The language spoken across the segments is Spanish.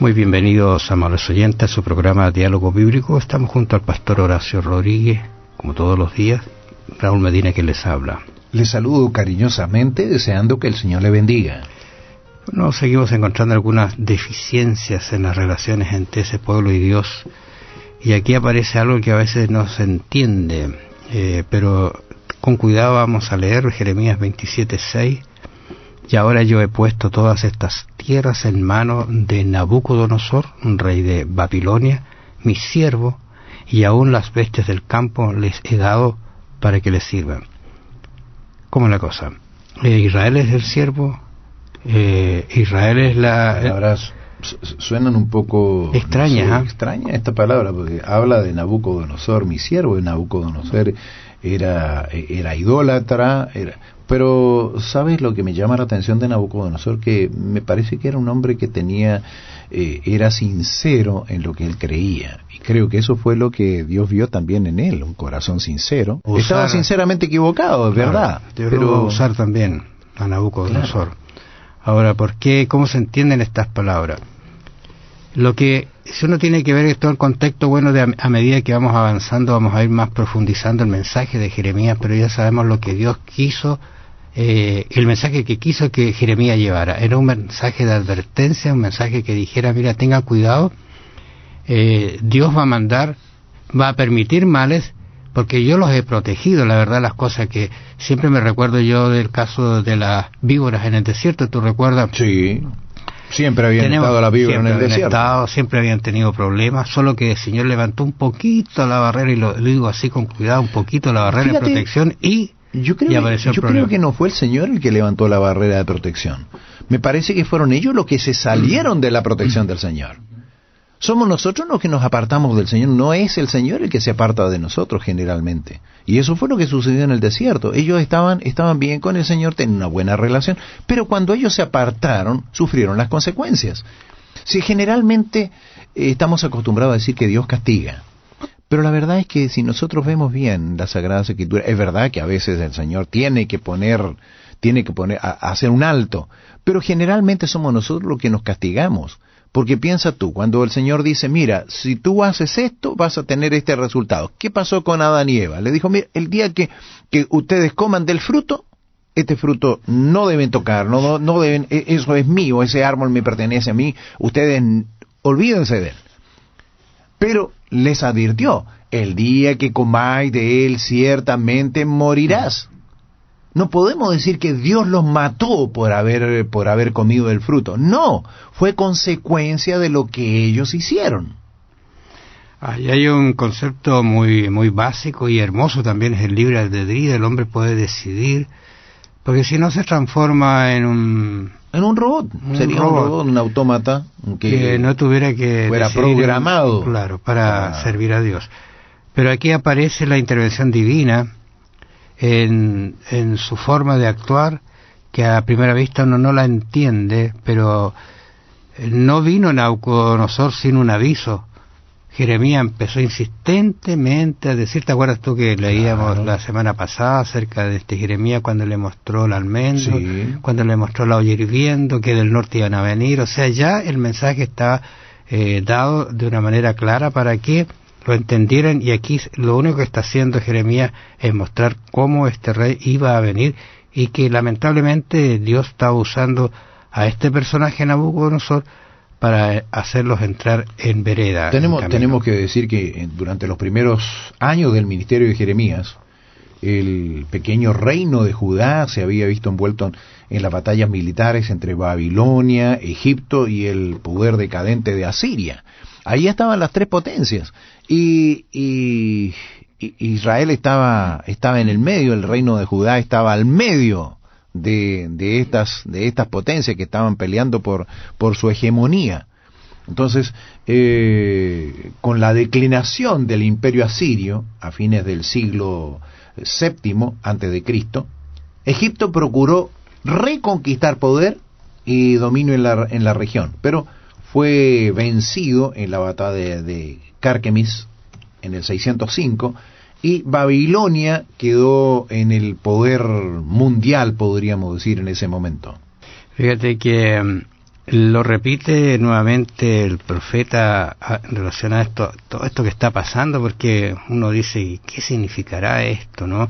Muy bienvenidos, amables oyentes, a su programa Diálogo Bíblico. Estamos junto al pastor Horacio Rodríguez, como todos los días. Raúl Medina, que les habla. Les saludo cariñosamente, deseando que el Señor le bendiga. Bueno, seguimos encontrando algunas deficiencias en las relaciones entre ese pueblo y Dios. Y aquí aparece algo que a veces no se entiende, pero con cuidado vamos a leer Jeremías 27:6. Y ahora yo he puesto todas estas tierras en manos de Nabucodonosor, un rey de Babilonia, mi siervo, y aún las bestias del campo les he dado para que les sirvan. ¿Cómo es la cosa? Israel es el siervo, Israel es la... Palabras suenan un poco... extrañas, no sé, extraña esta palabra, porque habla de Nabucodonosor, mi siervo. Nabucodonosor era idólatra, pero ¿sabes lo que me llama la atención de Nabucodonosor? Que me parece que era un hombre que era sincero en lo que él creía, y creo que eso fue lo que Dios vio también en él, un corazón sincero. Estaba sinceramente equivocado, es verdad, pero usar también a Nabucodonosor. Claro. Ahora, ¿cómo se entienden estas palabras? Lo que si uno tiene que ver todo el contexto, bueno, a medida que vamos avanzando vamos a ir más profundizando el mensaje de Jeremías, pero ya sabemos lo que Dios quiso, el mensaje que quiso que Jeremías llevara. Era un mensaje de advertencia, un mensaje que dijera, mira, tengan cuidado, Dios va a permitir males, porque yo los he protegido. La verdad, las cosas que siempre me recuerdo yo del caso de las víboras en el desierto, ¿tú recuerdas? Sí. Siempre habían estado las víboras en el desierto. Siempre habían tenido problemas, solo que el Señor levantó un poquito la barrera, y lo digo así con cuidado, un poquito la barrera de protección, y apareció el problema. Yo creo que no fue el Señor el que levantó la barrera de protección. Me parece que fueron ellos los que se salieron de la protección del Señor. Somos nosotros los que nos apartamos del Señor, no es el Señor el que se aparta de nosotros generalmente. Y eso fue lo que sucedió en el desierto. Ellos estaban bien con el Señor, tenían una buena relación, pero cuando ellos se apartaron, sufrieron las consecuencias. Si generalmente estamos acostumbrados a decir que Dios castiga, pero la verdad es que si nosotros vemos bien la Sagrada Escritura, es verdad que a veces el Señor tiene que hacer un alto, pero generalmente somos nosotros los que nos castigamos. Porque piensa tú, cuando el Señor dice, mira, si tú haces esto, vas a tener este resultado. ¿Qué pasó con Adán y Eva? Le dijo, mira, el día que ustedes coman del fruto, este fruto no deben tocar, no deben, eso es mío, ese árbol me pertenece a mí, ustedes olvídense de él. Pero les advirtió, el día que comáis de él, ciertamente morirás. No podemos decir que Dios los mató por haber comido del fruto. No, fue consecuencia de lo que ellos hicieron. Ahí hay un concepto muy muy básico y hermoso también, es el libre albedrío. El hombre puede decidir, porque si no se transforma en un robot. Sería un robot, un autómata que no tuviera que fuera programado, claro, para servir a Dios. Pero aquí aparece la intervención divina en su forma de actuar, que a primera vista uno no la entiende, pero no vino Nabucodonosor sin un aviso. Jeremías empezó insistentemente a decir, ¿te acuerdas tú que leíamos la semana pasada acerca de Jeremías cuando le mostró el almendro, cuando le mostró la olla hirviendo, que del norte iban a venir? O sea, ya el mensaje está dado de una manera clara para que lo entendieran, y aquí lo único que está haciendo Jeremías es mostrar cómo este rey iba a venir, y que lamentablemente Dios estaba usando a este personaje Nabucodonosor para hacerlos entrar en vereda. Tenemos que decir que durante los primeros años del ministerio de Jeremías, el pequeño reino de Judá se había visto envuelto en las batallas militares entre Babilonia, Egipto y el poder decadente de Asiria. Ahí estaban las tres potencias, y Israel estaba en el medio, el reino de Judá estaba al medio de estas potencias que estaban peleando por su hegemonía. Entonces, con la declinación del imperio asirio a fines del siglo VII antes de Cristo, Egipto procuró reconquistar poder y dominio en la región, pero fue vencido en la batalla de Carquemis en el 605, y Babilonia quedó en el poder mundial, podríamos decir, en ese momento. Fíjate que Lo repite nuevamente el profeta en relación a esto, todo esto que está pasando, porque uno dice, ¿y qué significará esto, no?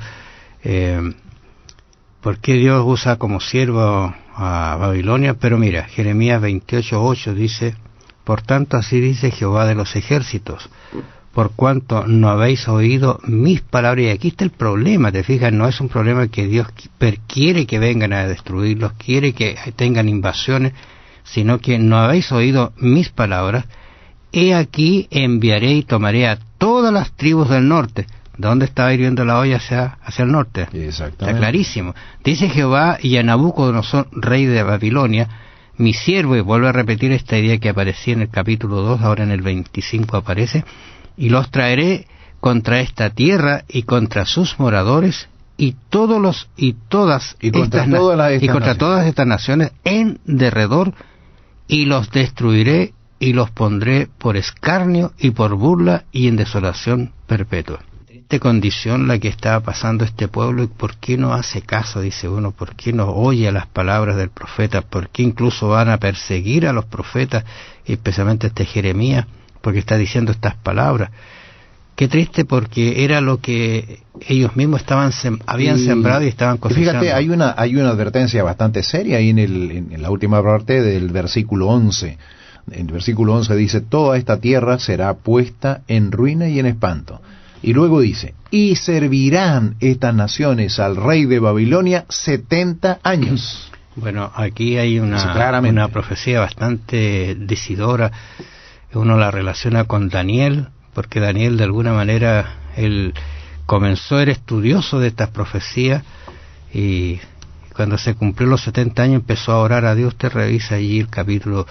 ¿Por qué Dios usa como siervo a Babilonia? Pero mira, Jeremías 28:8 dice, por tanto así dice Jehová de los ejércitos, por cuanto no habéis oído mis palabras. Y aquí está el problema, te fijas, no es un problema que Dios quiere que vengan a destruirlos, quiere que tengan invasiones, sino que no habéis oído mis palabras. He aquí enviaré y tomaré a todas las tribus del norte. ¿Dónde estaba hirviendo la olla? Hacia el norte. Exactamente. Está clarísimo. Dice Jehová, y a Nabucodonosor, rey de Babilonia, mi siervo, y vuelve a repetir esta idea que aparecía en el capítulo 2, ahora en el 25 aparece, y los traeré contra esta tierra y contra sus moradores y todas estas naciones en derredor, y los destruiré y los pondré por escarnio y por burla y en desolación perpetua. Triste condición la que estaba pasando este pueblo, y por qué no hace caso, dice uno, por qué no oye a las palabras del profeta, por qué incluso van a perseguir a los profetas, especialmente este Jeremías, porque está diciendo estas palabras. Qué triste, porque era lo que ellos mismos habían sembrado y estaban cosechando. Fíjate, hay una advertencia bastante seria ahí en la última parte del versículo 11. En el versículo 11 dice, toda esta tierra será puesta en ruina y en espanto. Y luego dice, y servirán estas naciones al rey de Babilonia 70 años. Bueno, aquí hay una profecía bastante decidora. Uno la relaciona con Daniel, porque Daniel de alguna manera él comenzó a ser estudioso de estas profecías, y cuando se cumplió los 70 años empezó a orar a Dios. Te revisa allí el capítulo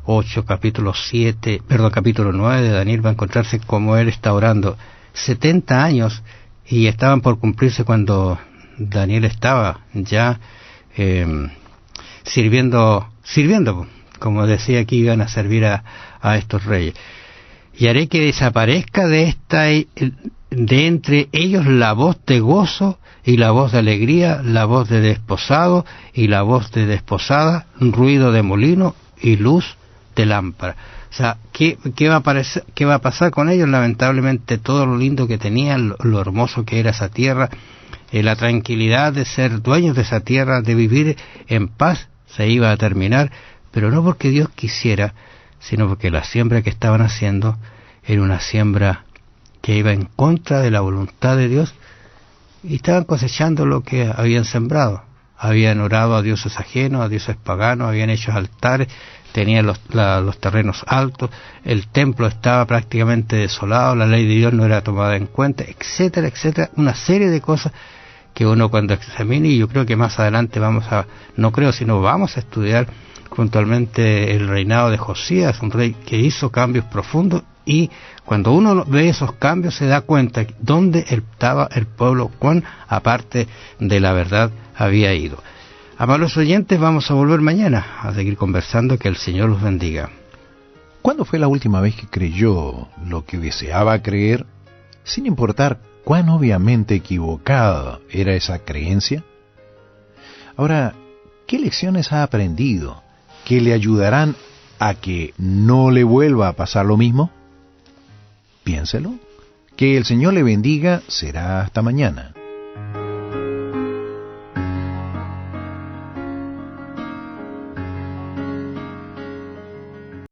8, capítulo 9 de Daniel, va a encontrarse como él está orando 70 años, y estaban por cumplirse cuando Daniel estaba ya sirviendo, como decía aquí, iban a servir a estos reyes. Y haré que desaparezca de entre ellos la voz de gozo y la voz de alegría, la voz de desposado y la voz de desposada, ruido de molino y luz de lámpara. O sea, ¿qué va a pasar con ellos? Lamentablemente todo lo lindo que tenían, lo hermoso que era esa tierra, la tranquilidad de ser dueños de esa tierra, de vivir en paz, se iba a terminar, pero no porque Dios quisiera, sino porque la siembra que estaban haciendo era una siembra que iba en contra de la voluntad de Dios, y estaban cosechando lo que habían sembrado. Habían orado a dioses ajenos, a dioses paganos, habían hecho altares, tenían los terrenos altos, el templo estaba prácticamente desolado, la ley de Dios no era tomada en cuenta, etcétera, etcétera, una serie de cosas que uno cuando examine, y yo creo que más adelante vamos a estudiar puntualmente el reinado de Josías, un rey que hizo cambios profundos, y cuando uno ve esos cambios se da cuenta dónde estaba el pueblo, cuán aparte de la verdad había ido. Amables oyentes, vamos a volver mañana a seguir conversando. Que el Señor los bendiga. ¿Cuándo fue la última vez que creyó lo que deseaba creer, sin importar cuán obviamente equivocada era esa creencia? Ahora, ¿qué lecciones ha aprendido que le ayudarán a que no le vuelva a pasar lo mismo? Piénselo. Que el Señor le bendiga. Será hasta mañana.